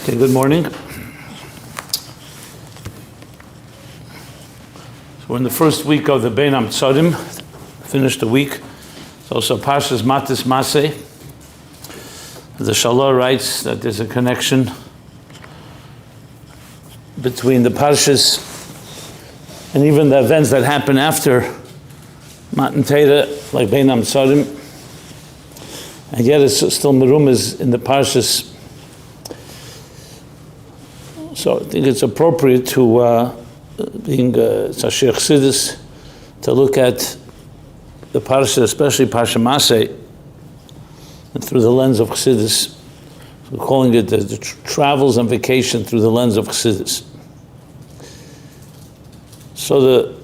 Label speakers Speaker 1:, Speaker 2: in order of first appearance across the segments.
Speaker 1: Okay, good morning. So we're in the first week of the Bein HaMetzodim, finished the week. It's also Parshas Matis Maseh. The Shalor writes that there's a connection between the Parshas and even the events that happen after Matan Torah, like Bein HaMetzodim. And yet it's still merumas in the Parshas. So I think it's appropriate to, being Chassidus, to look at the Parsha, especially Parsha Maseh, and through the lens of Chassidus. We're calling it the travels and vacation through the lens of Chassidus. So the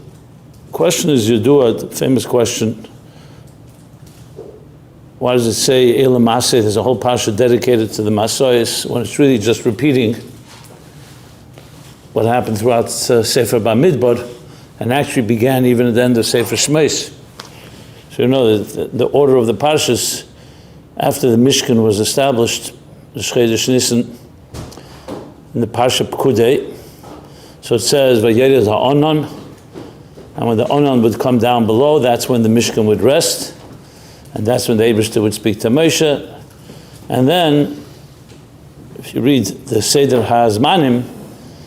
Speaker 1: question is Yedua, the famous question, why does it say Eila Maseh? There's a whole Parsha dedicated to the Masoyos, when it's really just repeating what happened throughout Sefer Bamidbar, and actually began even at the end of Sefer Shmos. So you know that the order of the Parshas, after the Mishkan was established, the Chodesh Nisan, in the Parsha Pekudei, so it says, Vayered ha'onon, and when the onon would come down below, that's when the Mishkan would rest, and that's when the Eibishter would speak to Moshe. And then, if you read the Seder HaZmanim,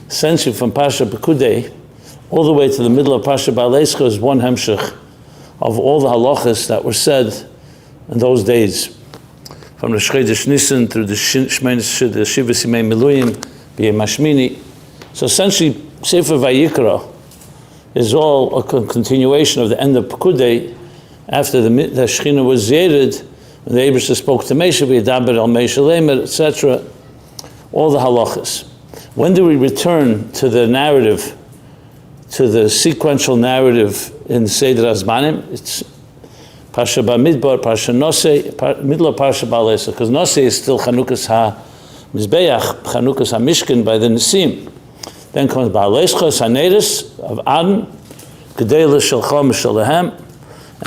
Speaker 1: essentially from Parsha Pekudei all the way to the middle of Parsha Ba'aleischa is one hemshech of all the halachas that were said in those days, from the Chodesh Nisan through the Shivas Yimei Miluyim, B'yei Mashmini. So essentially, Sefer Vayikra is all a continuation of the end of Pekudei, after the Shechina was Zered, when the Eibishter spoke to Moshe, V'yedaber al Moshe Leimer, etc., all the halachas. When do we return to the narrative, to the sequential narrative in Seder HaZmanim? It's Parsha Bamidbar, Parsha Nosei, middle of Parsha Ba'aleischa, because Nosei is still Chanukas HaMizbeach, Chanukas HaMishkan by the Nisim. Then comes Ba'aleischa, Saneris of Adon, Gedela Shalcha Mishalehem,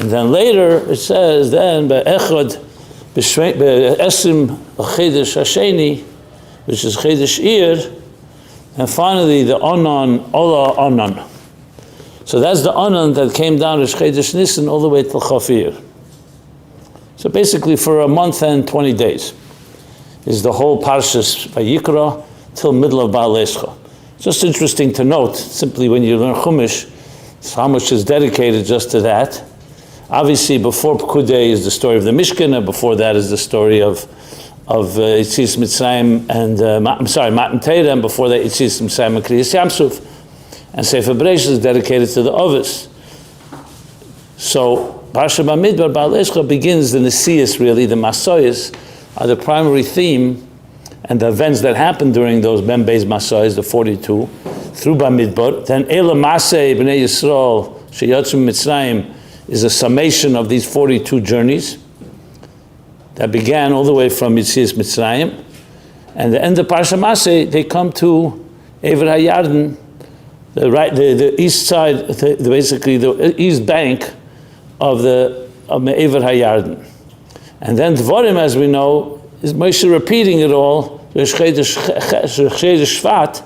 Speaker 1: and then later it says, then Be'echad, Be'esim Chedesh Hasheni, which is Chedesh Iyar, and finally the Onan, Ola Onan. So that's the Onan that came down to Chodesh Nisan all the way till Chafir. So basically for a month and 20 days is the whole Parshas Vayikra till middle of Ba'aleischa. Just interesting to note, simply when you learn Chumash, how much is dedicated just to that. Obviously before Pekudei is the story of the Mishkan, and before that is the story of Yitzis Mitzrayim and Matan Torah, and before that Yitzis Mitzrayim and Kriyas Yamsuf, and Sefer Bereshis is dedicated to the Ovis. So Parsha Bamidbar Ba'aleischa begins the Nesias, really the Masoyos are the primary theme, and the events that happened during those Beis Masoyos, the 42, through Bamidbar. Then Eila Maseh Bnei Yisrael Sheyatzu Mitzrayim is a summation of these 42 journeys that began all the way from Yitzias Mitzrayim, and the end of Parsha Maseh, they come to Ever HaYarden, the east side, basically the east bank of Ever HaYarden. And then Dvarim, as we know, is Moshe repeating it all, Chodesh Shvat,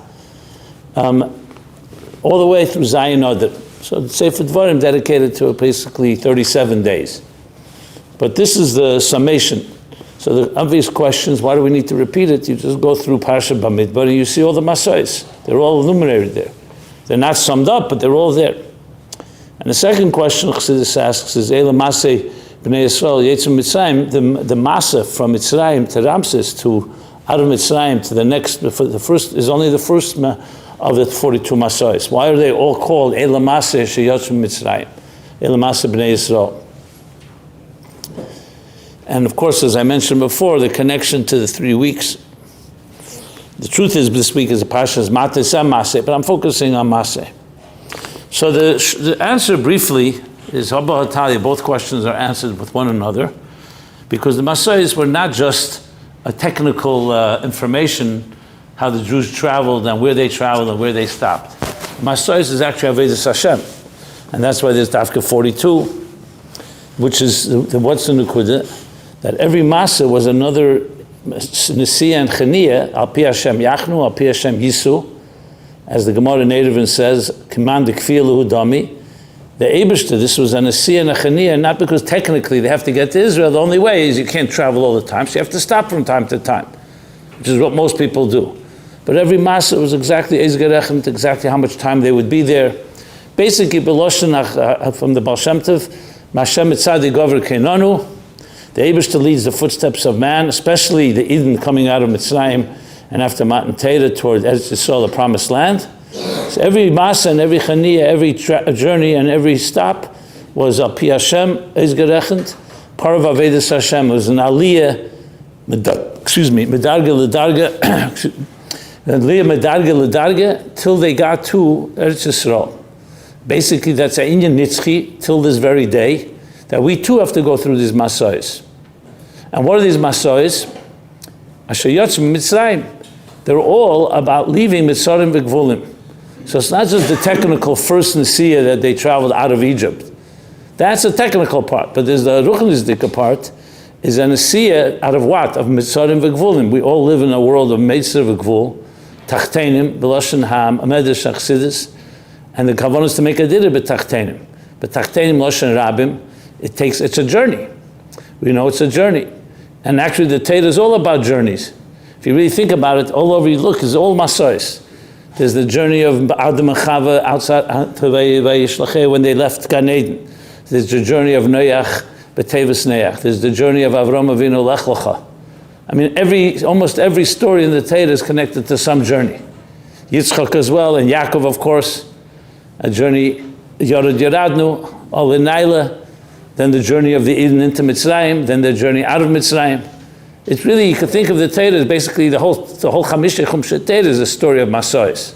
Speaker 1: all the way through Zayin Adar. So Sefer Dvarim dedicated to basically 37 days. But this is the summation. So the obvious questions, why do we need to repeat it? You just go through Parsha Bamidbar and you see all the Masoyos. They're all enumerated there. They're not summed up, but they're all there. And the second question Chassidus asks is, Eila Maseh B'nei Yisrael Yetzu Mitzrayim, the Masa from Mitzrayim to Ramses to out of Mitzrayim to the next, the first is only the first of the 42 Masoyos. Why are they all called Eila Maseh Sheyatzu Mitzrayim? Eila Maseh B'nei Yisrael. And of course, as I mentioned before, the connection to the 3 weeks. The truth is, this week is a Parshas Matis and Maseh, but I'm focusing on Maseh. So the answer briefly is Haba Hatali. Both questions are answered with one another, because the Masoyos were not just a technical information, how the Jews traveled and where they traveled and where they stopped. Masoyos is actually Avodas Hashem, and that's why there's Dafka 42, which is what's the Nukudah, that every Masa was another Nesiya and Chaniya, Al Pi Hashem Yachnu, Al Pi Hashem Yisu, as the Gemara in Eruvin says, Command the Kfir Lehu Dami. The Eibishter, this was a Nesiya and a Chaniya, not because technically they have to get to Israel. The only way is you can't travel all the time, so you have to stop from time to time, which is what most people do. But every Masa was exactly Ezgerechent, exactly how much time they would be there. Basically, Beloshen from the Baal Shem Tov, Mashem Mitzadi Gover Keinanu, the Eibishter leads the footsteps of man, especially the Eden coming out of Mitzrayim and after Matan Torah toward Eretz Yisrael, the Promised Land. So every Masa and every Chaniya, every journey and every stop was Al Pi Hashem, Ezgerechent, part of Avedis Hashem. It was an Aliyah, Medarga L'Darga, Aliyah Medarga L'Darga, till they got to Eretz Yisrael. Basically, that's a Inyan Nitzchi till this very day, that we too have to go through these Masois. And what are these Masois? Asher Yotzim Mitzrayim. They're all about leaving Mitzrayim v'Gvulim. So it's not just the technical first Nesiya that they traveled out of Egypt. That's the technical part. But there's the Ruchnisdika part, is a Nesiya out of what? Of Mitzrayim v'Gvulim. We all live in a world of Mitzrayim v'Gvul, Tachtenim, B'Loshen Ham, Amedesh Chassidus, and the kavanah is to make a dira b'tachtenim. B'tachtenim Loshen Rabim, it's a journey. We know it's a journey. And actually the Torah is all about journeys. If you really think about it, all over you look, is all Masois. There's the journey of Adam and Chava outside when they left Gan Eden. There's the journey of Noach, B'Tevis Noach. There's the journey of Avram Avinu Lech Lecha. I mean, almost every story in the Torah is connected to some journey. Yitzchak as well, and Yaakov, of course. A journey, Yorad Yeradnu, Al Naila, then the journey of the Eden into Mitzrayim, then the journey out of Mitzrayim. It's really, you could think of the Torah as basically the whole Chamisha Chumshe Torah is a story of Masois.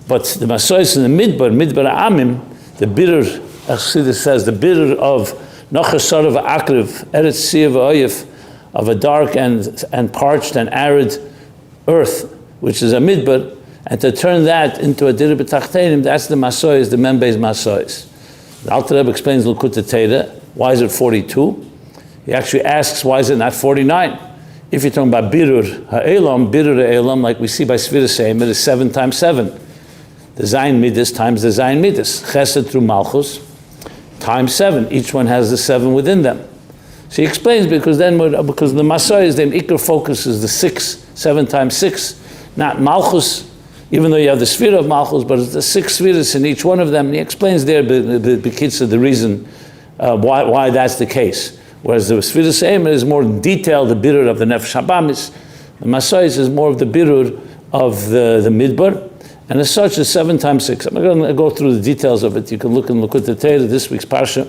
Speaker 1: But the Masois in the Midbar Amim, the bitter, as Chassidus says, the bitter of Nachasar of Akriv, Eretz Sia v'Oyef, of a dark and parched and arid earth, which is a Midbar, and to turn that into a Dira B'Tachtenim, that's the Masois, the Membez Masois. The Alter Rebbe explains L'Kutei Torah. Why is it 42? He actually asks, why is it not 49? If you're talking about Birur Ha'elam, like we see by Sfiras Eimer, it is 7 times 7. The Zayin Midas times the Zayin Midas. Chesed through Malchus times 7. Each one has the 7 within them. So he explains because the Masois, the Ikar focus is the 6, 7 times 6, not Malchus, even though you have the sphere of Malchus, but it's the 6 spheres in each one of them. And he explains there the reason why that's the case. Whereas the Sfiras Eimer is more detailed, the birur of the Nefesh Habamis. The Masois is more of the birur of the Midbar. And as such, it's 7 times 6. I'm not going to go through the details of it. You can look in L'Kutei Torah, this week's Parsha,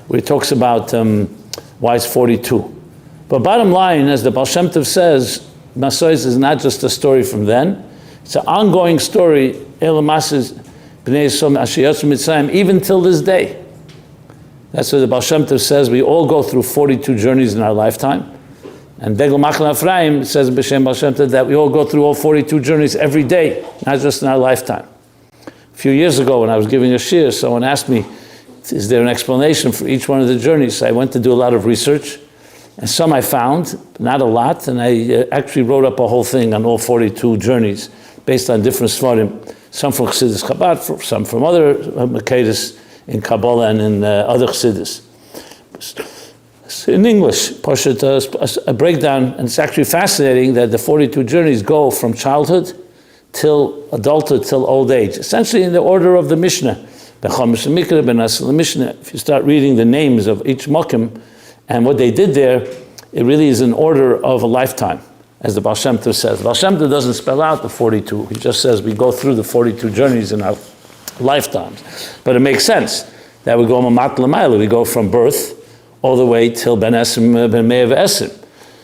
Speaker 1: where he talks about why it's 42. But bottom line, as the Baal Shem Tov says, Masois is not just a story from then. It's an ongoing story, even till this day. That's what the Baal Shem Tov says. We all go through 42 journeys in our lifetime. And Degel Machal Ephraim says B'Shem Baal Shem Tov that we all go through all 42 journeys every day, not just in our lifetime. A few years ago when I was giving a shir, someone asked me, is there an explanation for each one of the journeys? So I went to do a lot of research. And some I found, not a lot, and I actually wrote up a whole thing on all 42 journeys based on different svarim, some from Chassidus Chabad, some from other Makedis in Kabbalah and in other Chassidus. In English, a breakdown, and it's actually fascinating that the 42 journeys go from childhood till adulthood, till old age, essentially in the order of the Mishnah. If you start reading the names of each Mokim and what they did there, it really is an order of a lifetime, as the Baal Shem Tov says. The Baal Shem Tov doesn't spell out the 42. He just says we go through the 42 journeys in our lifetimes. But it makes sense that we go Mamat L'Mayla. We go from birth all the way till Ben Esim, Ben Me'ev Esim.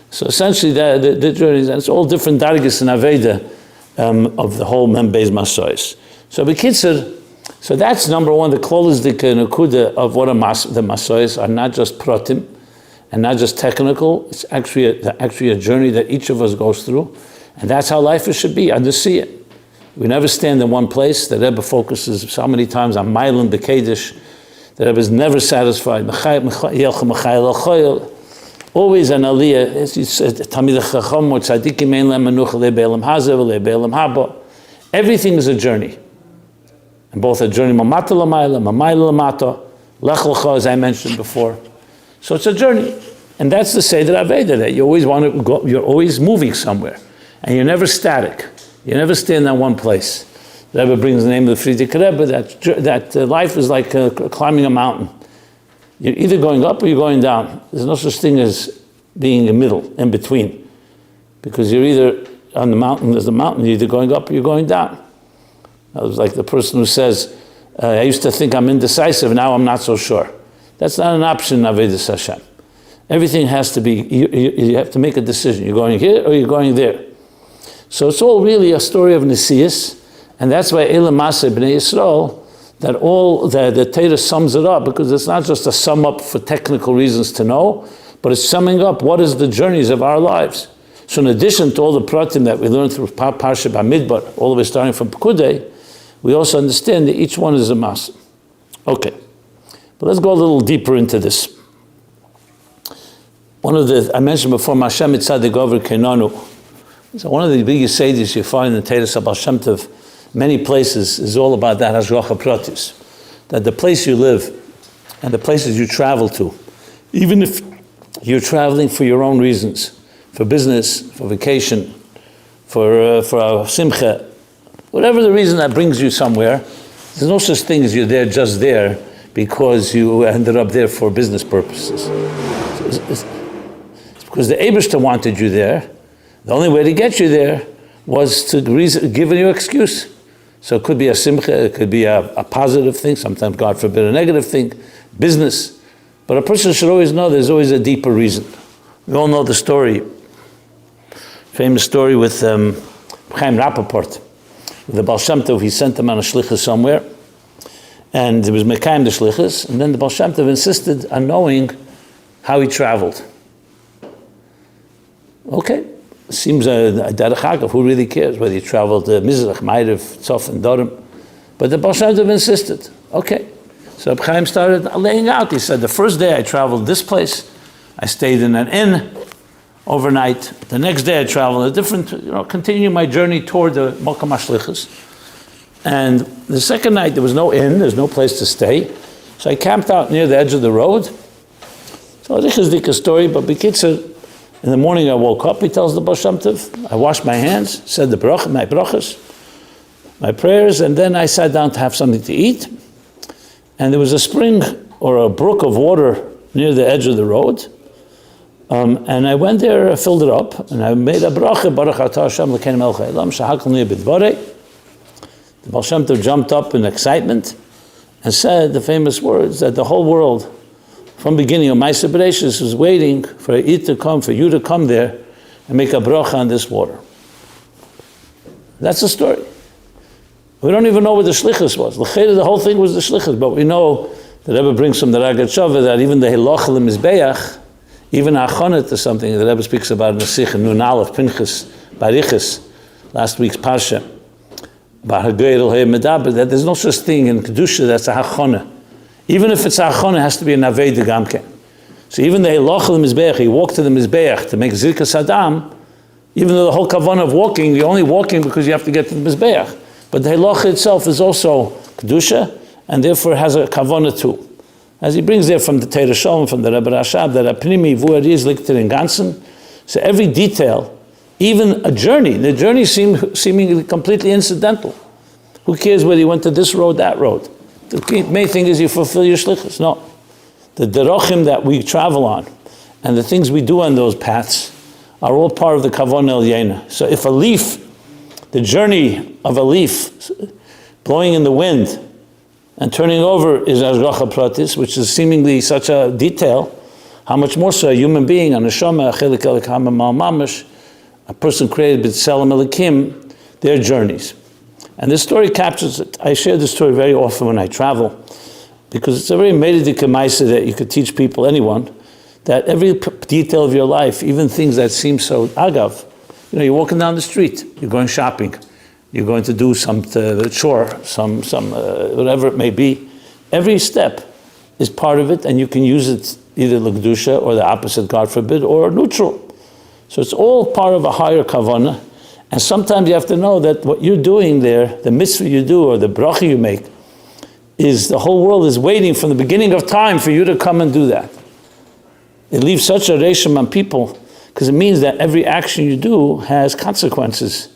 Speaker 1: So essentially the journeys, and it's all different dargis and Aveda of the whole Membez Masois. So B'kitzur, so that's number one, the Klolisdik Nekuda of what the Masois are, not just pratim, and not just technical. It's actually a journey that each of us goes through, and that's how life should be. I just see it. We never stand in one place. The Rebbe focuses so many times on Mailim B'Kedish. The Rebbe is never satisfied. always an aliyah. As you said, Tamid Chacham or Tzadikim ein lehem menucha le'be'elam hazeh v'le'be'elam haba. Everything is a journey. And both a journey mamata l'mayla, mamayla l'mata, lech l'cha, as I mentioned before. So it's a journey. And that's the Seder Aveda, that you always want to go, you're always moving somewhere. And you're never static. You never stand in one place. The Rebbe brings the name of the Frierdiker Rebbe, that life is like climbing a mountain. You're either going up or you're going down. There's no such thing as being in the middle, in between. Because you're either on the mountain, there's a mountain, you're either going up or you're going down. It was like the person who says, I used to think I'm indecisive, now I'm not so sure. That's not an option in Avodas Hashem. Everything has to be, you have to make a decision. You're going here or you're going there. So it's all really a story of Nesius, and that's why Elam Maseh B'nai Yisrael, that all the Torah sums it up, because it's not just a sum up for technical reasons to know, but it's summing up what is the journeys of our lives. So in addition to all the pratim that we learned through Parsha Bamidbar, all the way starting from Pekudei, we also understand that each one is a Maseh. Okay, but let's go a little deeper into this. I mentioned before, Mashem Mitzadik Over Kenanu. So one of the biggest sages you find in the Torah Baal Shem Tov, many places, is all about that Hashgacha Pratis. That the place you live and the places you travel to, even if you're traveling for your own reasons, for business, for vacation, for a simcha, whatever the reason that brings you somewhere, there's no such thing as you're there just there because you ended up there for business purposes. It's because the Eibishter wanted you there. The only way to get you there was to give you an excuse. So it could be a simcha, it could be a positive thing, sometimes, God forbid, a negative thing, business. But a person should always know there's always a deeper reason. We all know the story, famous story with Chaim Rappaport. With the Baal Shem Tov, he sent him on a shlichus somewhere, and it was Mekayim the shlichus, and then the Baal Shem Tov insisted on knowing how he traveled. Okay. Seems a derech hagav, who really cares whether you traveled to Mizrach, Ma'ariv, Tzof, and Dorim? But the Baal Shem Tov insisted. Okay. So Reb Chaim started laying out. He said, the first day I traveled this place, I stayed in an inn overnight. The next day I traveled a different, continue my journey toward the Mokom HaShlichus. And the second night there was no inn, there's no place to stay. So I camped out near the edge of the road. So this is the story, but B'kitzur, in the morning I woke up, he tells the Baal Shem Tov, I washed my hands, said my brachas, my prayers, and then I sat down to have something to eat. And there was a spring or a brook of water near the edge of the road. And I went there, I filled it up, and I made a bracha, Baruch Atah Hashem L'kein Melech Ha'olam, Shehakol Niyeh B'dvarei. The Baal Shem Tov jumped up in excitement and said the famous words that the whole world, from beginning of Ma'aser Bereishis, was waiting for it to come, for you to come there and make a bracha on this water. That's the story. We don't even know what the shlichus was. The whole thing was the shlichus, but we know the Rebbe brings from the Ragat Shava that even the hilach l'mizbeach, even achonah to something, the Rebbe speaks about in the Sikh, Nun Aleph, Pinchas, Barichas, last week's Parsha, that there's no such thing in Kedusha that's a hachonah. Even if it's a hachonah, it has to be a navei de gamke. So even the hilach l'mizbeach, he walked to the mizbeach to make zirkas adam, even though the whole kavanah of walking, you're only walking because you have to get to the mizbeach. But the halacha itself is also kedusha, and therefore has a kavanah too. As he brings there from the Teira Shalom, from the Rebbe Rashab, that a pnimi vuariz likter in ganzen. So every detail, even a journey, the journey seemingly completely incidental. Who cares whether you went to this road, that road? The main thing is you fulfill your shlichus. No. The derachim that we travel on, and the things we do on those paths, are all part of the kavanah elyeina. So if a leaf, the journey of a leaf blowing in the wind and turning over is Hashgacha Pratis, which is seemingly such a detail, how much more so a human being, a neshama, a chelik elikam mal mamash, a person created b'tselem elikim, their journeys. And this story captures it. I share this story very often when I travel, because it's a very medidik maisa that you could teach people, anyone, that every detail of your life, even things that seem so agav, you're walking down the street, you're going shopping, you're going to do some chore, some whatever it may be. Every step is part of it, and you can use it either l'kedusha or the opposite, God forbid, or neutral. So it's all part of a higher kavanah. And sometimes you have to know that what you're doing there, the mitzvah you do or the bracha you make, is the whole world is waiting from the beginning of time for you to come and do that. It leaves such a reshim on people because it means that every action you do has consequences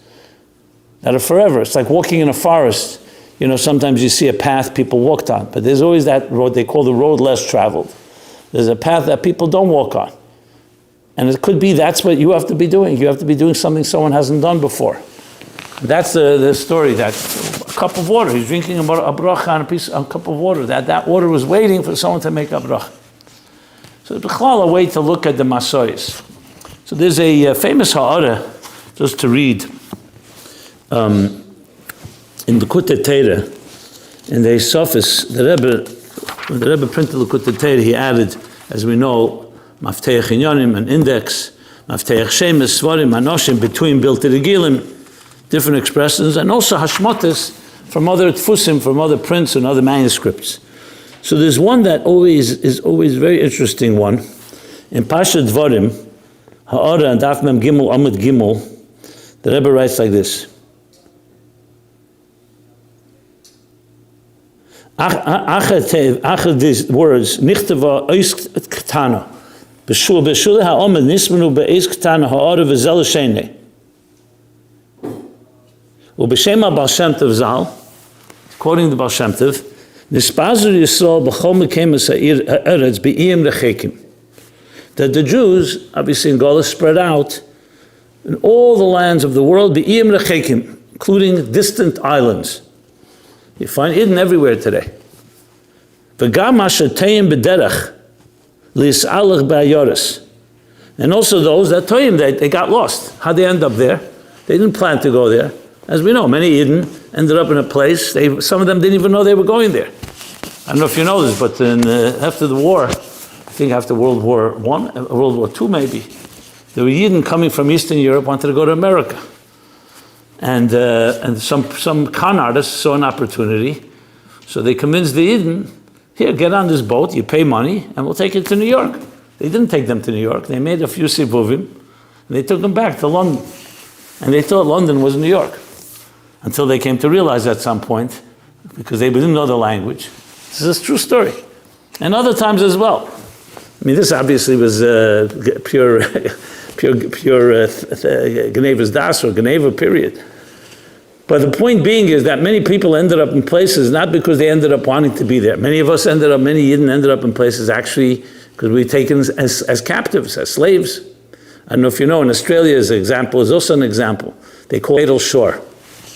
Speaker 1: that are forever. It's like walking in a forest. Sometimes you see a path people walked on, but there's always that road they call the road less traveled. There's a path that people don't walk on. And it could be that's what you have to be doing. You have to be doing something someone hasn't done before. That's the story, that a cup of water, he's drinking a bracha on a cup of water, that water was waiting for someone to make a bracha. So it's a way to look at the masoyas. So there's a famous ha'ara, just to read, in the Likutei Torah, in the Sofis, when the Rebbe printed the Likutei Torah, he added, as we know, Mafteach Inyanim, an index, Mafteach Shemes, Svarim, Anoshim, between Bilti Regilim, different expressions, and also Hashmotas from other Tfusim, from other prints and other manuscripts. So there's one that is always very interesting one. In Pasha Dvarim, Ha'ara and Daf Mem Gimel Amud Gimel, the Rebbe writes like this. Achad these words, Nichtava Ois Ktana, B'shul ha'omed nismenu be'ez Ktana Ha'ara v'zel Shene. U'b'shem ha'Baal Shem Tov Zal, quoting the Baal Shem Tov, Nispazer Yisrael b'chol mekemes ha'eretz be'iyim rechekim. That the Jews, obviously in Gaul, spread out in all the lands of the world, be'iyim rechekim, including distant islands. You find Eden everywhere today. V'gam ha'shetayim b'derech li'yis'alach ba'ayoris. And also those that toyim, they got lost. How'd they end up there? They didn't plan to go there. As we know, many Eden ended up in a place, some of them didn't even know they were going there. I don't know if you know this, but after the war, I think after World War I, World War II maybe, there were Eden coming from Eastern Europe, wanted to go to America. And some con artists saw an opportunity, so they convinced the Eden, here, get on this boat, you pay money, and we'll take you to New York. They didn't take them to New York, they made a few sivuvim, and they took them back to London. And they thought London was New York, until they came to realize at some point, because they didn't know the language. This is a true story. And other times as well. I mean, this obviously was pure Geneva's Das or Geneva period. But the point being is that many people ended up in places not because they ended up wanting to be there. Many of us many Yidden ended up in places actually because we were taken as captives, as slaves. I don't know if you know, in Australia as an example, is also an example. They call it Fatal Shore.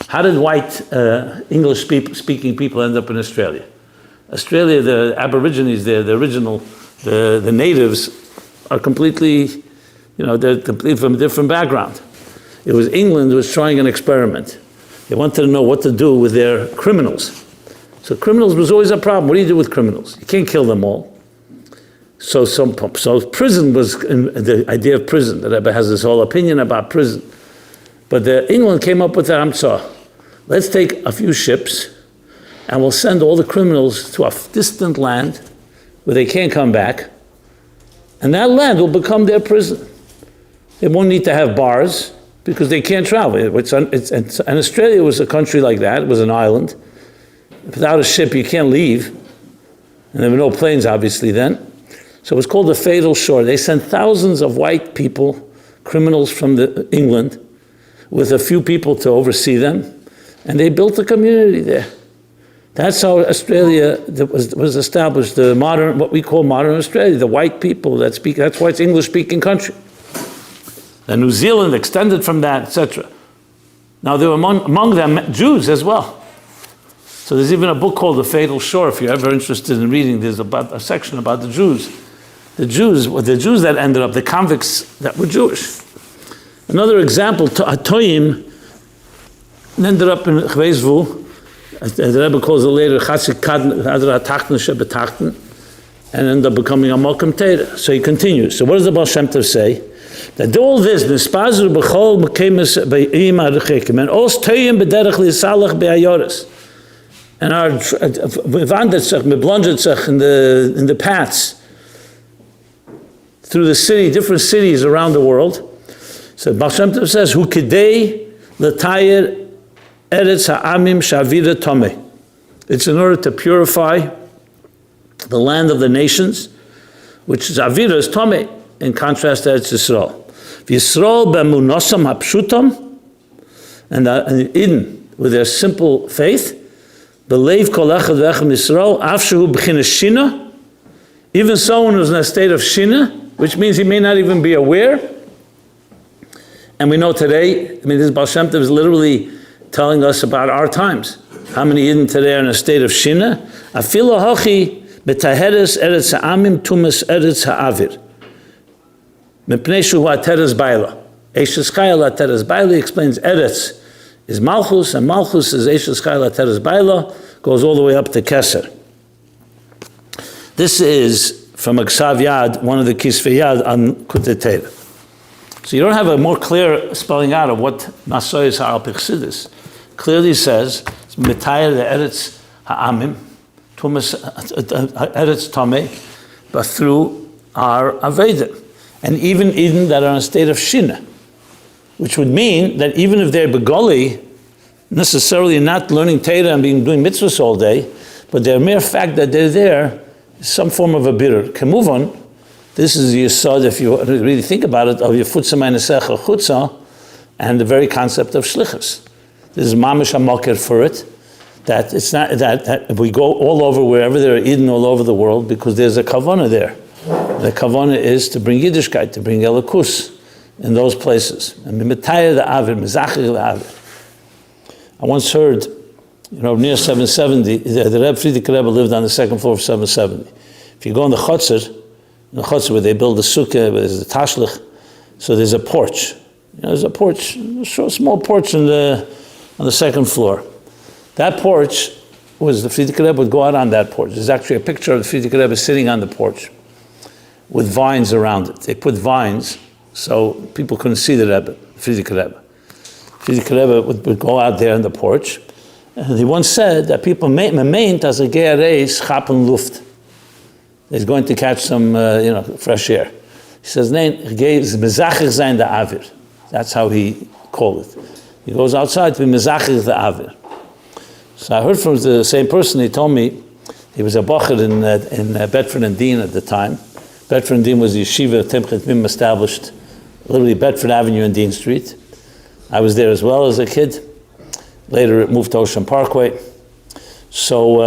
Speaker 1: How did white English-speaking people end up in Australia? Australia, the Aborigines there, the original, the natives are completely, they're completely from a different background. It was England was trying an experiment. They wanted to know what to do with their criminals. So criminals was always a problem. What do you do with criminals? You can't kill them all. So prison was, the idea of prison, the Rebbe has this whole opinion about prison. But England came up with the Amtsah. Let's take a few ships and we'll send all the criminals to a distant land where they can't come back. And that land will become their prison. They won't need to have bars because they can't travel. And Australia was a country like that. It was an island. Without a ship, you can't leave. And there were no planes, obviously, then. So it was called the Fatal Shore. They sent thousands of white people, criminals from England, with a few people to oversee them, and they built a community there. That's how Australia was established, the modern, what we call modern Australia, the white people that speak, that's why it's an English-speaking country. And New Zealand extended from that, etc. Now there were among them Jews as well. So there's even a book called The Fatal Shore, if you're ever interested in reading, there's a section about the Jews. The Jews that ended up, the convicts that were Jewish. Another example, Atoyim ended up in Chvezvu, the Rebbe calls it later Chassid Hadra Tachten Shebetachten, and ended up becoming a Malkam Teira. So he continues. So what does the Baal Shem Tov say? That all this, Nispazer B'chol Mekemes Be'im Arechekim, and Os Toyim B'derech L'Yisalach Be'ayoris, and our Vandetzach, Meblondetzach in the paths, through the city, different cities around the world. So Baal Shem Tov says, "Hu kidei l'tayer eretz ha'amim shavira tomei." It's in order to purify the land of the nations, which is avira is tomei, in contrast to Eretz Yisrael. V'Yisrael b'emunosam hapshutam, and Eden with their simple faith, b'leiv kol echad v'echad Yisrael, af shehu b'chinas shina. Even someone who's in a state of shina, which means he may not even be aware. And we know today, this Baal Shem Tov is literally telling us about our times. How many Yidden today are in a state of shina? Afilo hachi b'taheres eretz ha'amim tumas eretz ha'avir. Mepnei shu ha'teres baila. Eishes chayil ha'teres baila explains eretz is malchus, and malchus is eishes chayil ha'teres baila, goes all the way up to keser. This is from a Ksav Yad, one of the Kisvei Yad on Kutei Torah. So you don't have a more clear spelling out of what Masoyes Ha'al Chassidus. Clearly says, Mitayr the Eretz Ha'amim, Tumas Eretz Tomei, but through our Aveda. And even Eden that are in a state of Shina, which would mean that even if they're Begoli, necessarily not learning Torah and doing mitzvahs all day, but their mere fact that they're there, some form of a bitter. Can move on. This is the yesod, if you really think about it, of Yefutza Meinesecha Chutza, and the very concept of shlichus. This is mamish hamakir for it. That it's not that we go all over wherever there are Eden all over the world because there's a kavanah there. The kavanah is to bring Yiddishkeit, to bring Elokus in those places. And mimatayah the avir, mizachir the avir. I once heard, near 770, the Reb Friedrich Rebbe lived on the second floor of 770. If you go in the Chotzer where they build the sukkah, where there's the tashlich, so there's a porch. There's a porch, a small porch on the second floor. That porch was the Friedrich Rebbe would go out on that porch. There's actually a picture of the Friedrich Rebbe sitting on the porch with vines around it. They put vines so people couldn't see the Rebbe, Friedrich Rebbe. Friedrich Rebbe would go out there on the porch. And he once said that people meint as a ge'areis chapen luft. He's going to catch some, fresh air. He says, "Nein, mezachich zayin the avir." That's how he called it. He goes outside to be mezachich the avir. So I heard from the same person. He told me he was a bacher in Bedford and Dean at the time. Bedford and Dean was the yeshiva Timchet Mim established, literally Bedford Avenue and Dean Street. I was there as well as a kid. Later it moved to Ocean Parkway. So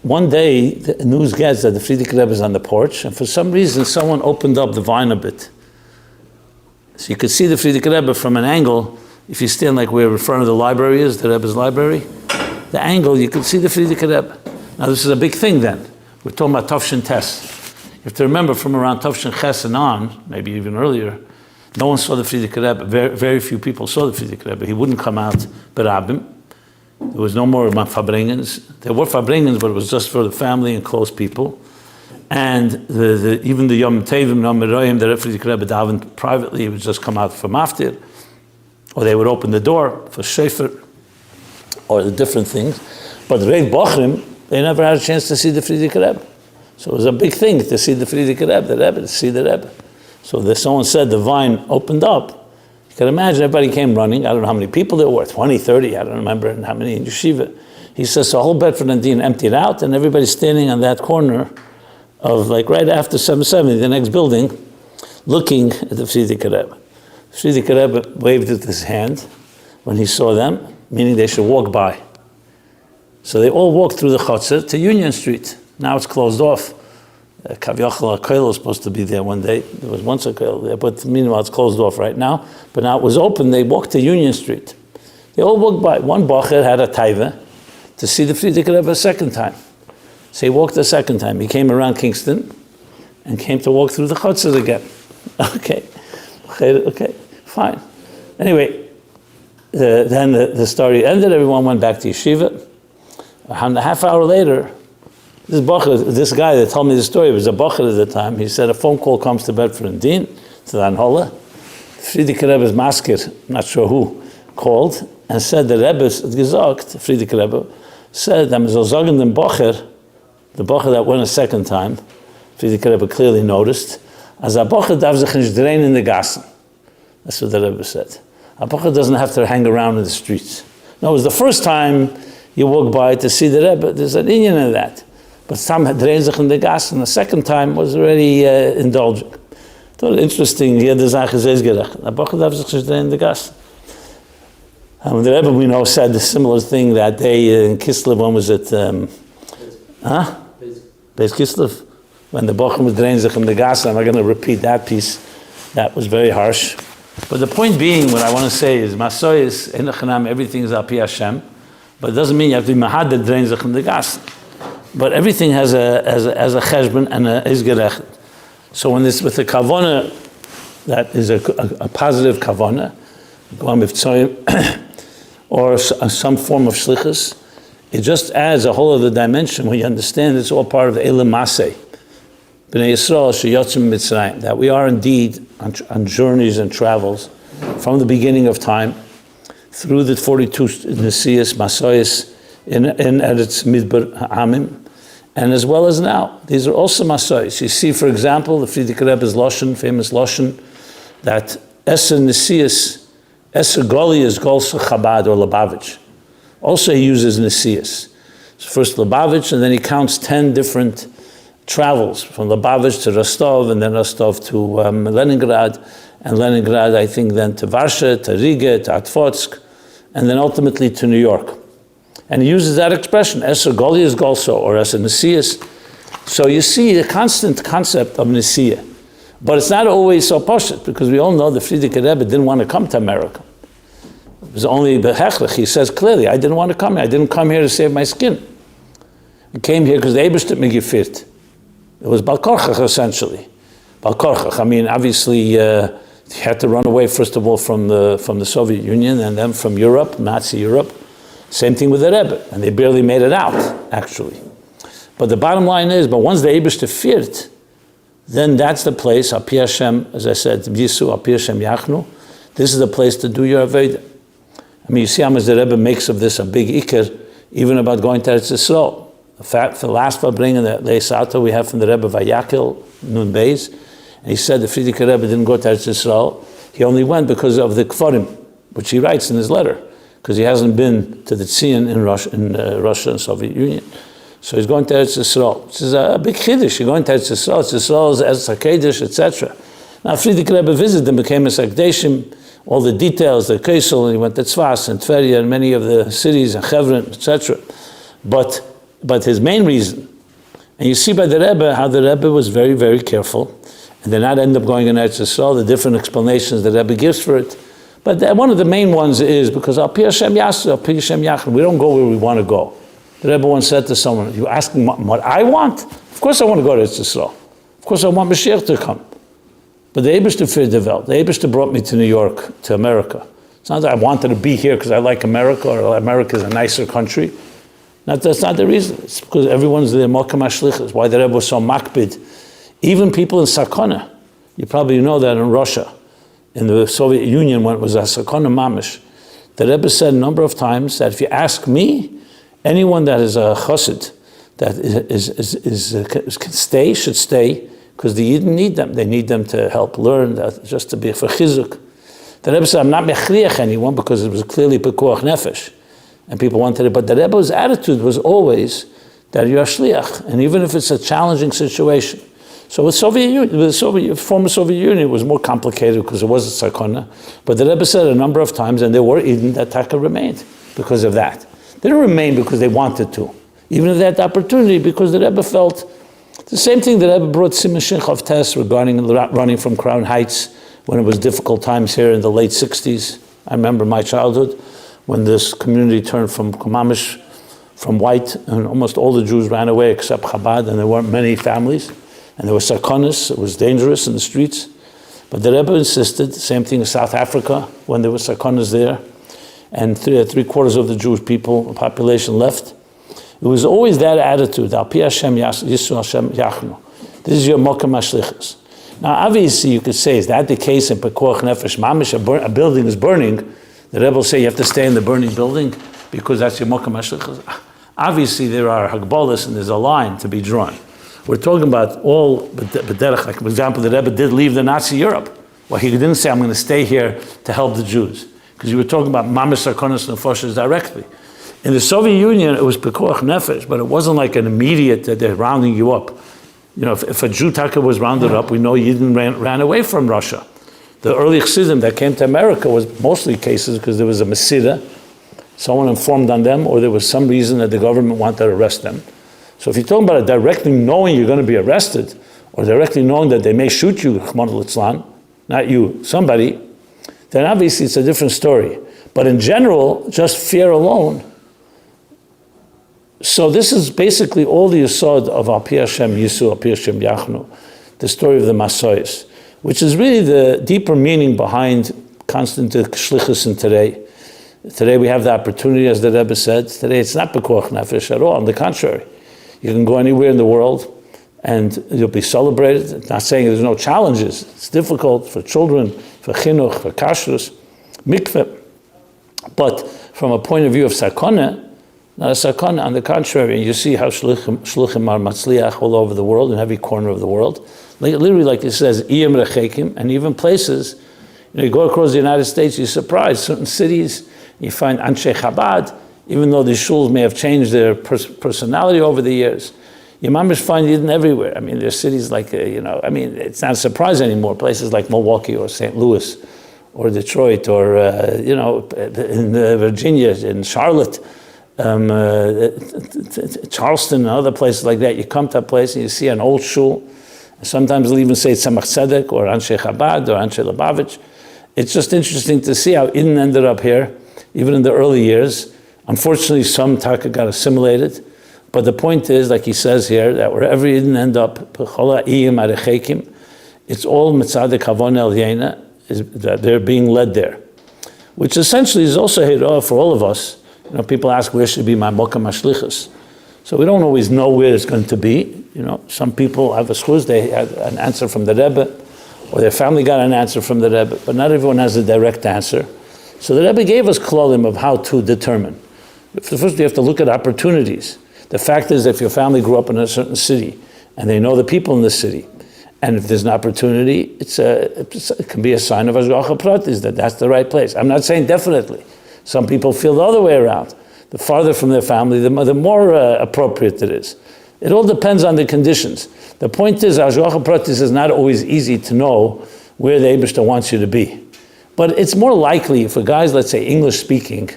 Speaker 1: one day the news gets that the Friedrich Rebbe is on the porch, and for some reason someone opened up the vine a bit. So you could see the Friedrich Rebbe from an angle. If you stand like where in front of the library is, the Rebbe's library, the angle, you could see the Friedrich Rebbe. Now this is a big thing then. We're talking about Tafshin Tes. You have to remember from around Tafshin Ches and on, maybe even earlier, no one saw the Friedrich Rebbe. Very, very few people saw the Friedrich Rebbe. He wouldn't come out berabim. There was no more fabringens. There were fabringens, but it was just for the family and close people. And even the Yom Tevim, Yom Meroyim, the Friedrich Rebbe davened privately. He would just come out for maftir, or they would open the door for shefer, or the different things. But the Rev Bochrim, they never had a chance to see the Friedrich Rebbe. So it was a big thing to see the Friedrich Rebbe, to see the Rebbe. So someone said the vine opened up. You can imagine everybody came running. I don't know how many people there were, 20, 30, I don't remember how many in yeshiva. He says, so whole Bedford and Dean emptied out, and everybody's standing on that corner of right after 770, the next building, looking at the Friedrich Rebbe. Friedrich Rebbe waved with his hand when he saw them, meaning they should walk by. So they all walked through the Chotzer to Union Street. Now it's closed off. Kavyachal HaKoil was supposed to be there one day. There was once a Koil there, but meanwhile it's closed off right now. But now it was open, they walked to Union Street. They all walked by. One Bacher had a taiva to see the Friedrich Rebbe a second time. So he walked a second time. He came around Kingston and came to walk through the Chotzer again. Okay, fine. Anyway, then the story ended. Everyone went back to yeshiva. A half hour later, this guy that told me the story was a bacher at the time. He said a phone call comes to Bedford and Dean, to the Anhola. Friedrich Rebbe's masker, not sure who, called and said the Rebbe's gesagt, Friedrich Rebbe, said that the bacher that went a second time, Friedrich Rebbe clearly noticed, As a bocher darf sich nicht drehen in the gassen. That's what the Rebbe said. A bocher doesn't have to hang around in the streets. No, it was the first time you walk by to see the Rebbe, there's an Indian in that. But some drehen sich in the gassen. The second time was already indulging. Thought it interesting, hier der Sache ist gerecht. A bocher darf sich nicht drehen in the gassen. The Rebbe, we know, said a similar thing that day in Kislev. When was it? Beis Kislev. When the Bochum was draining sich in the gas, I'm not going to repeat that piece. That was very harsh. But the point being, what I want to say is, Masoyis, Enochanam, everything is al pi Hashem, but it doesn't mean you have to be mahad that drains sich in the gas. But everything has a cheshbon and a izgerecht. So when this with the kavona, that is a positive kavona, or some form of shlichus, it just adds a whole other dimension when you understand it's all part of the Elam Maseh. B'nai Yisrael sheyotzim Mitzrayim, that we are indeed on journeys and travels from the beginning of time through the 42 Nesias, Masoyas in Eretz Midbar Ha'amim, and as well as now. These are also Masoyas. You see, for example, the Frierdiker Rebbe's Loshen, famous Loshen, that Eser Nesias, Eser Goli is Golsa Chabad or Lubavitch. Also he uses Nesias. So first Lubavitch, and then he counts 10 different travels from Lubavitch to Rostov, and then Rostov to Leningrad, and Leningrad, I think, then to Varsha, to Riga, to Atfotsk, and then ultimately to New York. And he uses that expression, Eser Goli is Golso, or Eser Nesias. So you see the constant concept of Nesia. But it's not always so poshut, because we all know the Frierdiker Rebbe didn't want to come to America. It was only behechlech. He says clearly, I didn't want to come here. I didn't come here to save my skin. I came here because the Eibishter me gefirt. It was Bal Korchach, essentially. Bal Korchach. I mean, obviously, he had to run away, first of all, from the Soviet Union, and then from Europe, Nazi Europe. Same thing with the Rebbe. And they barely made it out, actually. But the bottom line is, but once the Eibishter firt, then that's the place, Al Pi Hashem, as I said, Yisu, Al Pi Hashem Yachnu. This is the place to do your Aveda. I mean, you see how much the Rebbe makes of this a big ikar, even about going to Eretz Yisrael. In fact, the last Fabring, the Leisato we have from the Rebbe Vayakil, Nun Beis, and he said the Frierdiker Rebbe didn't go to Eretz Yisrael. He only went because of the Kfarim, which he writes in his letter, because he hasn't been to the Tzion in Russia and Soviet Union. So he's going to Eretz Yisrael. This is a big chiddush. You're going to Eretz Yisrael. Eretz Yisrael is Eretz HaKedesh, etc. Now, Frierdiker Rebbe visited them, became a Sakdeshim, all the details, the Kesel, and he went to Tzfas and Tveria and many of the cities and Chevron, etc. But his main reason, and you see by the Rebbe how the Rebbe was very, very careful, and did not end up going in Eretz Yisrael, the different explanations the Rebbe gives for it. But one of the main ones is because Al Pi Hashem Yasu, Al Pi Hashem Yachnu, we don't go where we want to go. The Rebbe once said to someone, you asking what I want? Of course I want to go to Eretz Yisrael. Of course I want Mashiach to come. But the Eibishter Firdevel, the Eibishter brought me to New York, to America. It's not that I wanted to be here because I like America or America is a nicer country. That's not the reason. It's because everyone's there, Mokam HaShlichus. Why the Rebbe was so makbid. Even people in Sakona, you probably know that in Russia, in the Soviet Union when it was a Sakona Mamish, the Rebbe said a number of times that if you ask me, anyone that is a chassid, that can stay, should stay, because the Yidden need them. They need them to help learn, just to be for chizuk. The Rebbe said, I'm not mechriach anyone, because it was clearly pekuach nefesh. And people wanted it. But the Rebbe's attitude was always that you're a shliach. And even if it's a challenging situation. So with former Soviet Union, it was more complicated because it was a sakona. But the Rebbe said a number of times, and there were Yidden that taka remained because of that. They didn't remain because they wanted to. Even if they had the opportunity, because the Rebbe felt the same thing. The Rebbe brought Simon Shinchov test regarding running from Crown Heights when it was difficult times here in the late 60s. I remember my childhood when this community turned from Kamamish, from white, and almost all the Jews ran away except Chabad, and there weren't many families. And there were sakonis, it was dangerous in the streets. But the Rebbe insisted, same thing in South Africa, when there were sakonis there, and three quarters of the Jewish population left. It was always that attitude, Al Pi Hashem Yisu Hashem Yachnu. This is your Mokam HaShlichus. Now obviously you could say, is that the case in Pekuach Nefesh Mamish, a building is burning, the Rebbe will say you have to stay in the burning building because that's your Mokam HaShlichus. Obviously there are Hagbolas and there's a line to be drawn. We're talking about all, like for example, the Rebbe did leave the Nazi Europe. Well, he didn't say, I'm going to stay here to help the Jews. Because you were talking about Mamash Sarkonis Nefoshes directly. In the Soviet Union, it was Pekuach Nefesh, but it wasn't like an immediate that they're rounding you up. You know, if a Jew Taka was rounded up, we know Yidden ran away from Russia. The early Chassidim that came to America was mostly cases because there was a Masida, someone informed on them, or there was some reason that the government wanted to arrest them. So if you're talking about it directly knowing you're going to be arrested, or directly knowing that they may shoot you, Chman al-Islam, not you, somebody, then obviously it's a different story. But in general, just fear alone. So this is basically all the yesod of Al Pi Hashem Yisu, Al Pi Hashem Yachnu, the story of the Masois, which is really the deeper meaning behind constant shlichus in today. Today we have the opportunity, as the Rebbe said, today it's not Pekuach Nefesh at all, on the contrary. You can go anywhere in the world and you'll be celebrated. Not saying there's no challenges. It's difficult for children, for chinuch, for kashrus, mikveh. But from a point of view of sakana, not a sakana, on the contrary, you see how shluchim are matzliach all over the world, in every corner of the world. Literally, like it says, iyam rechekim, and even places, you go across the United States, you're surprised. Certain cities, you find Anshe Chabad, even though these shuls may have changed their personality over the years. You mamish find Yidden everywhere. I mean, there's cities like, it's not a surprise anymore. Places like Milwaukee or St. Louis or Detroit or, in Virginia, in Charlotte, Charleston and other places like that. You come to a place and you see an old shul. Sometimes they'll even say Tzemach Tzedek or Anshe Chabad or Anshe Lubavitch. It's just interesting to see how Yidden ended up here, even in the early years. Unfortunately, some Taka got assimilated. But the point is, like he says here, that wherever Yidden end up, it's all Mitzadek Havon El Yena, that they're being led there. Which essentially is also Hirah for all of us. You know, people ask, where should be my Mokam HaShlichus? So we don't always know where it's going to be. You know, some people have a schuz, they had an answer from the Rebbe, or their family got an answer from the Rebbe, but not everyone has a direct answer. So the Rebbe gave us klolim of how to determine. First, you have to look at opportunities. The fact is, if your family grew up in a certain city, and they know the people in the city, and if there's an opportunity, it can be a sign of Hashgacha Pratis, that's the right place. I'm not saying definitely. Some people feel the other way around. The farther from their family, the more appropriate it is. It all depends on the conditions. The point is, Hashgacha Pratis is not always easy to know where the Eibishter wants you to be. But it's more likely for guys, let's say English speaking,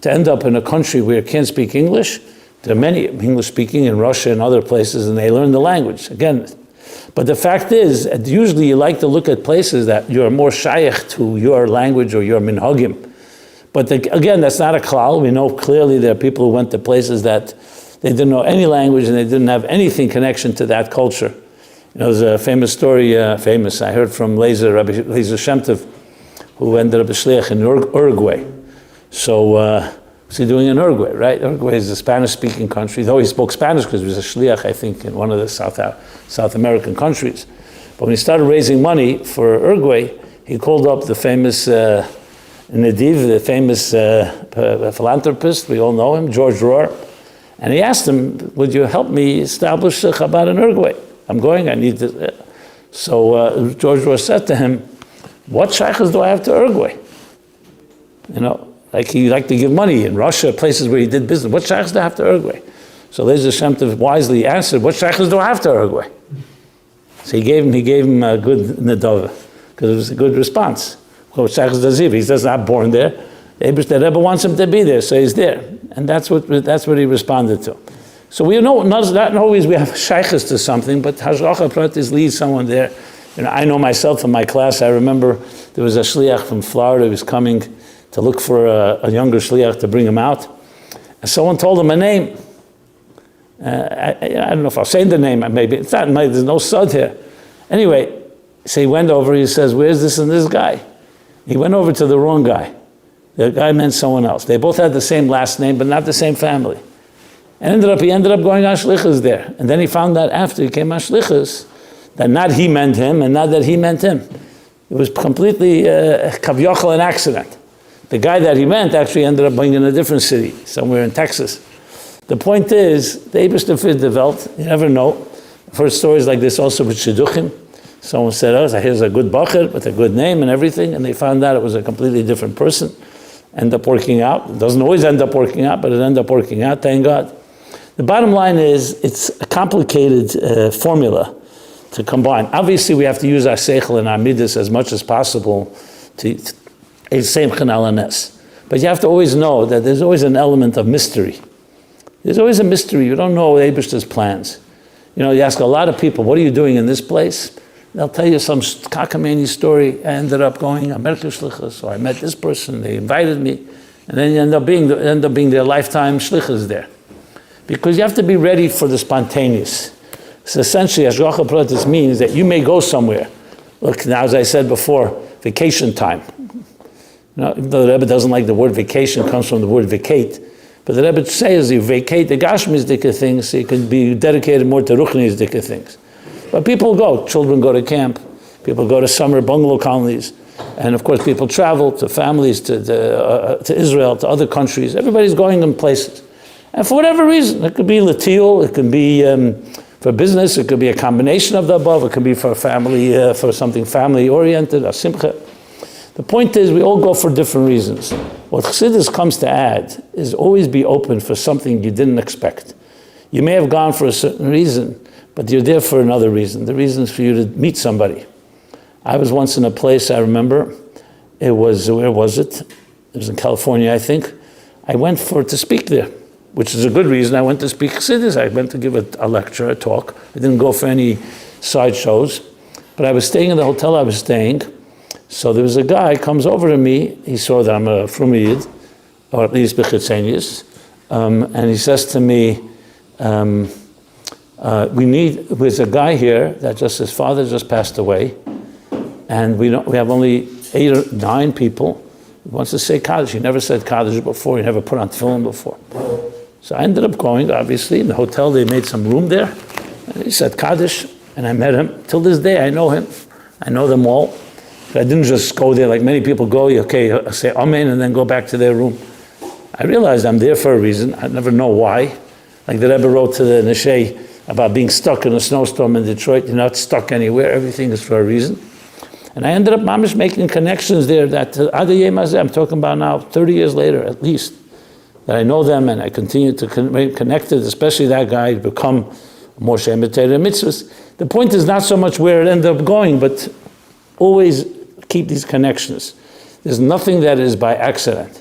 Speaker 1: to end up in a country where you can't speak English. There are many English speaking in Russia and other places, and they learn the language. Again, but the fact is, usually you like to look at places that you're more shaykh to your language or your minhagim. But again, that's not a klal. We know clearly there are people who went to places that they didn't know any language and they didn't have anything connection to that culture. You know, there's a famous story, I heard from Rabbi Lezer Shem Tov, who ended up a shliach in Uruguay. So, what's he doing in Uruguay, right? Uruguay is a Spanish-speaking country, though he spoke Spanish because he was a shliach, I think, in one of the South American countries. But when he started raising money for Uruguay, he called up the famous Nadiv, the famous philanthropist, we all know him, George Rohr, and he asked him, would you help me establish Chabad in Uruguay? I'm going, I need to. So George Rohr said to him, what shaykhs do I have to Uruguay? You know, like he liked to give money in Russia, places where he did business. What shaykhs do I have to Uruguay? So Lezer Shem Tov wisely answered, what shaykhs do I have to Uruguay? So he gave him a good nadava, because it was a good response. What shaykhs does he? He's just not born there. The Rebbe wants him to be there, so he's there. And that's what he responded to. So we know, not always we have shaykhs to something, but Hashgacha Pratis leads someone there. You know, I know myself in my class, I remember there was a shliach from Florida who was coming to look for a younger shliach to bring him out. And someone told him a name. I don't know if I'll say the name, maybe. It's not, there's no sud here. Anyway, so he went over, he says, where's this and this guy? He went over to the wrong guy. The guy meant someone else. They both had the same last name, but not the same family. And he ended up going on shlichus there. And then he found out after he came on shlichus, that not he meant him and not that he meant him. It was completely kavyochel, an accident. The guy that he meant actually ended up being in a different city, somewhere in Texas. The point is, the Eibishter fit the Welt, you never know. I've heard stories like this also with shidduchim. Someone said, oh, here's a good bacher with a good name and everything, and they found out it was a completely different person. End up working out. It doesn't always end up working out, but it ended up working out, thank God. The bottom line is, it's a complicated formula to combine. Obviously, we have to use our seichel and our midas as much as possible to seimchen al hanes. But you have to always know that there's always an element of mystery. There's always a mystery. You don't know Eibishter's plans. You know, you ask a lot of people, what are you doing in this place? They'll tell you some cockamamie story. I ended up going, or I met this person, they invited me, and then you end up being their lifetime shlichus there. Because you have to be ready for the spontaneous. So essentially, Hashgacha Pratis means that you may go somewhere. Look, now as I said before, vacation time. You know, even though the Rebbe doesn't like the word vacation, it comes from the word vacate. But the Rebbe says you vacate the Gashmizdika things, so you can be dedicated more to Ruchnizdika things. But people go, children go to camp, people go to summer bungalow colonies, and of course people travel to families, to Israel, to other countries. Everybody's going in places. And for whatever reason, it could be latil, it could be for business, it could be a combination of the above, it could be for family, for something family-oriented, a simcha. The point is, we all go for different reasons. What Chassidus comes to add is always be open for something you didn't expect. You may have gone for a certain reason, but you're there for another reason. The reason is for you to meet somebody. I was once in a place, I remember, it was, where was it? It was in California, I think. I went to speak there, which is a good reason. I went to speak Chassidus. I went to give a lecture, a talk. I didn't go for any side shows, but I was staying in the hotel I was staying. So there was a guy comes over to me. He saw that I'm a Frum Yid, or at least Bechitzenius, and he says to me, there's a guy here that just his father just passed away, and we have only 8 or 9 people. He wants to say Kaddish. He never said Kaddish before. He never put on tefillin before. So I ended up going. Obviously, in the hotel they made some room there, and he said Kaddish, and I met him. Till this day, I know him. I know them all. I didn't just go there like many people go, okay, say Amen, and then go back to their room. I realized I'm there for a reason. I never know why. Like the Rebbe wrote to the Neshei about being stuck in a snowstorm in Detroit. You're not stuck anywhere. Everything is for a reason. And I ended up mamish making connections there that I'm talking about now, 30 years later at least, that I know them and I continue to remain connected, especially that guy, become more Shemitah mitzvahs. The point is not so much where it ended up going, but always keep these connections. There's nothing that is by accident.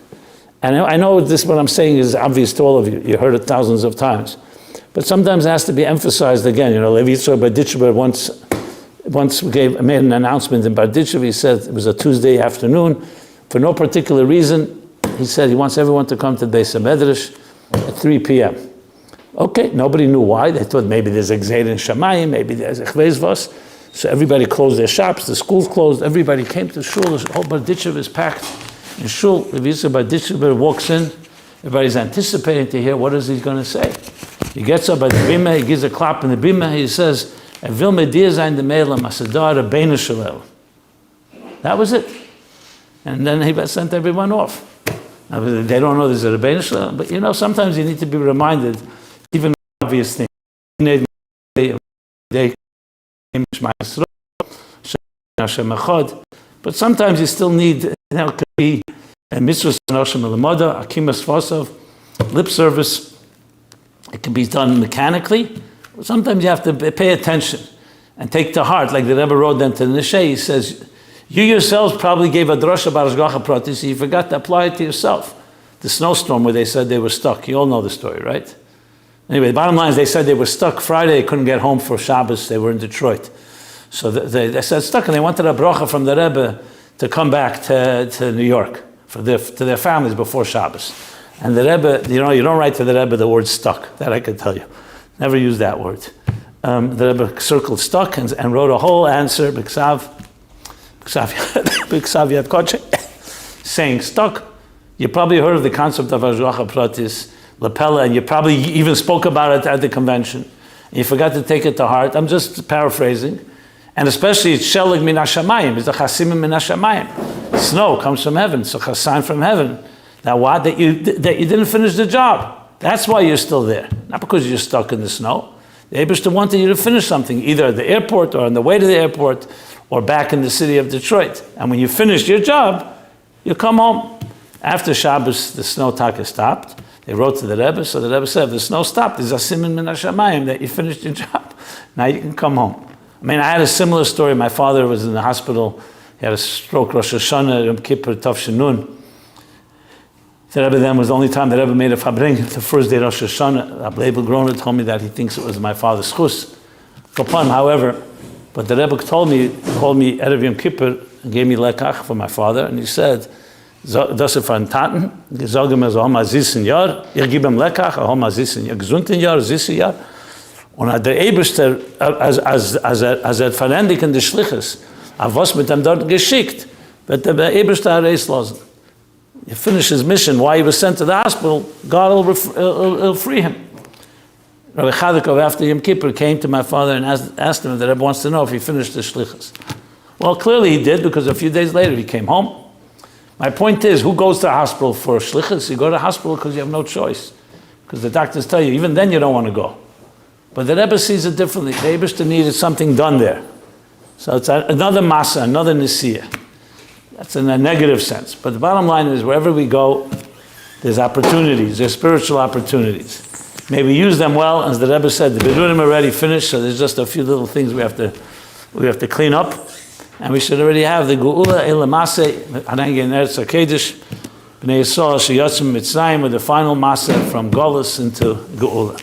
Speaker 1: And I know this, what I'm saying is obvious to all of you. You heard it thousands of times. But sometimes it has to be emphasized again. You know, Levi Yitzchak Barditchever once made an announcement in Barditchever. He said it was a Tuesday afternoon. For no particular reason, he said he wants everyone to come to the Beis HaMedrash at 3 p.m. Okay, nobody knew why. They thought maybe there's a Gzeir in Shamayim, maybe there's a Chvezvos. So everybody closed their shops, the schools closed, everybody came to shul, the whole Barditchever is packed. In shul, Levi Yitzchak Barditchever walks in, everybody's anticipating to hear what is he going to say. He gets up at the bima, he gives a clap in the bima, he says, "Vil me dir sein de Meilam, Asadar Rabbeinu Shalel." That was it. And then he sent everyone off. Now, they don't know there's a Rabbeinu Shalel, but you know, sometimes you need to be reminded, even obvious things. But sometimes you still need, it could be a mitzvah, akimas fosav, lip service. It can be done mechanically. But sometimes you have to pay attention and take to heart, like the Rebbe wrote then to the Neshei. He says, you yourselves probably gave a drasha about Hashgacha Pratis, so you forgot to apply it to yourself. The snowstorm where they said they were stuck. You all know the story, right? Anyway, the bottom line is they said they were stuck Friday, they couldn't get home for Shabbos, they were in Detroit. So they said stuck, and they wanted a bracha from the Rebbe to come back to New York to their families before Shabbos. And the Rebbe, you don't write to the Rebbe the word stuck. That I can tell you. Never use that word. The Rebbe circled stuck and wrote a whole answer, B'ksav Yad Kodesh, saying stuck. You probably heard of the concept of Hashgacha Pratis, lapella, and you probably even spoke about it at the convention. And you forgot to take it to heart. I'm just paraphrasing. And especially it's shelig min hashamayim, it's the chasimim min hashamayim. Snow comes from heaven, so a sign from heaven. Now what? That you didn't finish the job. That's why you're still there. Not because you're stuck in the snow. The Eibishter wanted you to finish something, either at the airport or on the way to the airport or back in the city of Detroit. And when you finished your job, you come home. After Shabbos, the snow taka stopped. They wrote to the Rebbe, so the Rebbe said, if the snow stopped, there's a siman min hashamayim that you finished your job. Now you can come home. I mean, I had a similar story. My father was in the hospital. He had a stroke, Rosh Hashanah, Yom Kippur, Tov Shenun. The Rebbe then was the only time the Rebbe made a fabring. The first day Rosh Hashanah, Rabbi Abel Groner told me that he thinks it was my father's chus. Kapan, however, but the Rebbe called me Erev Yom Kippur and gave me lekach for my father, and he said, das ist von Taten, ich sage mir so, hom a süßen Jahr, ich gebe ihm lekach, hom a süßen Jahr, gesunden Jahr, süßen Jahr. Und der Eibishter, als verendigt in die Schliches, auf was mit ihm dort geschickt, wird der Eibishter rauslassen. He finished his mission, why he was sent to the hospital, God will free him. Rabbi Chadikov, after Yom Kippur, came to my father and asked him if the Rebbe wants to know if he finished the shlichus. Well, clearly he did, because a few days later he came home. My point is, who goes to the hospital for shlichus? You go to the hospital because you have no choice. Because the doctors tell you, even then you don't want to go. But the Rebbe sees it differently. The Eibishter needed something done there. So it's another masa, another nisiyah. That's in a negative sense. But the bottom line is, wherever we go, there's opportunities, there's spiritual opportunities. May we use them well. As the Rebbe said, the Bedurim are already finished, so there's just a few little things we have to clean up. And we should already have the Geula Elamase, Anange in Eretz HaKedesh, Bnei Yisrael Sheyatzim Mitzrayim, with the final Masa from Golus into Geula.